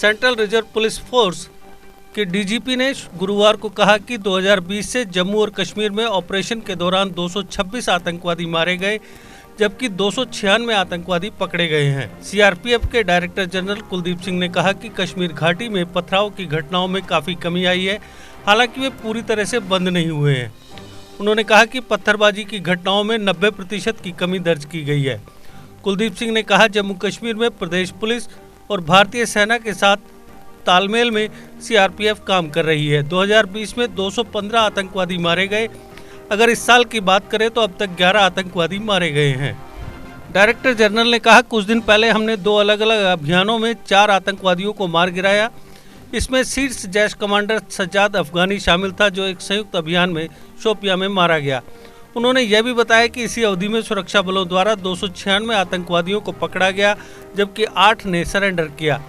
Central reserve police force के DGP ने गुरुवार को कहा कि 2020 से जम्मू और कश्मीर में ऑपरेशन के दौरान 226 आतंकवादी मारे गए, जबकि 296 आतंकवादी पकड़े गए हैं। सीआरपीएफ के डायरेक्टर जनरल कुलदीप सिंह ने कहा कि कश्मीर घाटी में पथराव की घटनाओं में काफ़ी कमी आई है, हालांकि वे पूरी तरह से बंद नहीं हुए हैं। उन्होंने कहा कि पत्थरबाजी की घटनाओं में 90% की कमी दर्ज की गई है। कुलदीप सिंह ने कहा, जम्मू कश्मीर में प्रदेश पुलिस और भारतीय सेना के साथ तालमेल में सीआरपीएफ काम कर रही है। 2020 में 215 आतंकवादी मारे गए। अगर इस साल की बात करें तो अब तक 11 आतंकवादी मारे गए हैं। डायरेक्टर जनरल ने कहा, कुछ दिन पहले हमने 2 अलग अलग अभियानों में 4 आतंकवादियों को मार गिराया। इसमें शीर्ष जैश कमांडर सज्जाद अफगानी शामिल था, जो एक संयुक्त अभियान में शोपियां में मारा गया। उन्होंने यह भी बताया कि इसी अवधि में सुरक्षा बलों द्वारा 296 आतंकवादियों को पकड़ा गया, जबकि 8 ने सरेंडर किया।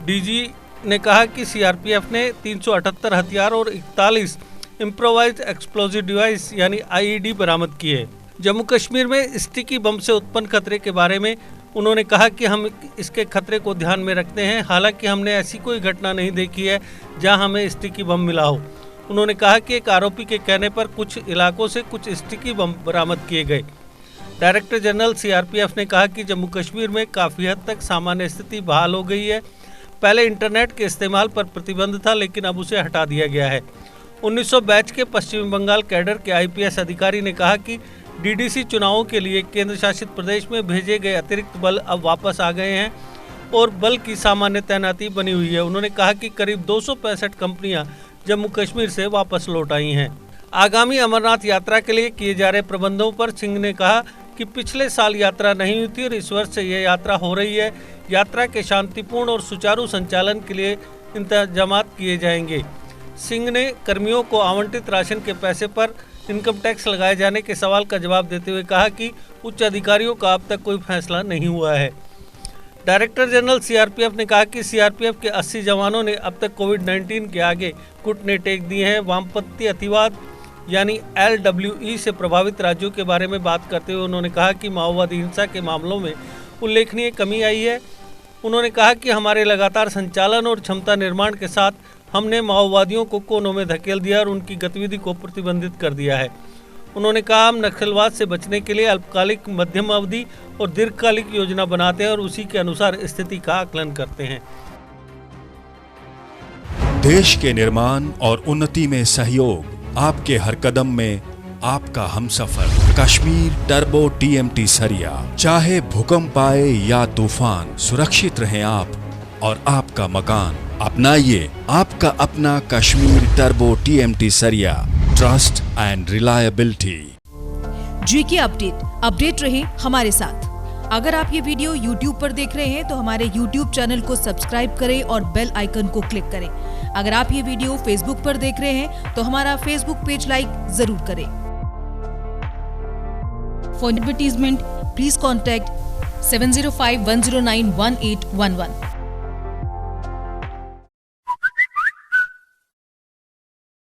डीजी ने कहा कि सीआरपीएफ ने 378 हथियार और 41 इम्प्रोवाइज्ड एक्सप्लोजिव डिवाइस यानी आईईडी बरामद किए। जम्मू कश्मीर में स्टिकी बम से उत्पन्न खतरे के बारे में उन्होंने कहा कि हम इसके खतरे को ध्यान में रखते हैं, हालांकि हमने ऐसी कोई घटना नहीं देखी है जहां हमें स्टिकी बम मिला हो। उन्होंने कहा कि एक आरोपी के कहने पर कुछ इलाकों से कुछ स्टिकी बम बरामद किए गए। डायरेक्टर जनरल सीआरपीएफ ने कहा कि जम्मू कश्मीर में काफ़ी हद तक सामान्य स्थिति बहाल हो गई है। पहले इंटरनेट के इस्तेमाल पर प्रतिबंध था, लेकिन अब उसे हटा दिया गया है। 1900 बैच के पश्चिम बंगाल कैडर के आईपीएस अधिकारी ने कहा कि डीडीसी चुनावों के लिए केंद्र शासित प्रदेश में भेजे गए अतिरिक्त बल अब वापस आ गए हैं और बल की सामान्य तैनाती बनी हुई है। उन्होंने कहा कि करीब 265 कंपनियां जम्मू कश्मीर से वापस लौट आई हैं। आगामी अमरनाथ यात्रा के लिए किए जा रहे प्रबंधों पर सिंह ने कहा कि पिछले साल यात्रा नहीं हुई थी और इस वर्ष से यह यात्रा हो रही है। यात्रा के शांतिपूर्ण और सुचारू संचालन के लिए इंतजाम किए जाएंगे। सिंह ने कर्मियों को आवंटित राशन के पैसे पर इनकम टैक्स लगाए जाने के सवाल का जवाब देते हुए कहा कि उच्च अधिकारियों का अब तक कोई फैसला नहीं हुआ है। डायरेक्टर जनरल सीआरपीएफ ने कहा कि सीआरपीएफ के 80 जवानों ने अब तक कोविड-19 के आगे घुटने टेक दिए हैं। वामपंथी अतिवाद यानी LWE से प्रभावित राज्यों के बारे में बात करते हुए उन्होंने कहा कि माओवादी हिंसा के मामलों में उल्लेखनीय कमी आई है। उन्होंने कहा कि हमारे लगातार संचालन और क्षमता निर्माण के साथ हमने माओवादियों को कोनों में धकेल दिया और उनकी गतिविधि को प्रतिबंधित कर दिया है। उन्होंने कहा, हम नक्सलवाद से बचने के लिए अल्पकालिक, मध्यम अवधि और दीर्घकालिक योजना बनाते हैं और उसी के अनुसार स्थिति का आकलन करते हैं। देश के निर्माण और उन्नति में सहयोग, आपके हर कदम में आपका हमसफर। कश्मीर टर्बो TMT सरिया, चाहे भूकंप आए या तूफान, सुरक्षित रहें आप और आपका मकान। अपनाइए आपका अपना कश्मीर टर्बो TMT सरिया, trust and reliability. GK update रहे हमारे साथ। अगर आप ये वीडियो YouTube पर देख रहे हैं तो हमारे YouTube चैनल को सब्सक्राइब करें और बेल आइकन को क्लिक करें। अगर आप ये वीडियो Facebook पर देख रहे हैं तो हमारा Facebook पेज लाइक जरूर करें। For advertisement please contact 705-109-1811।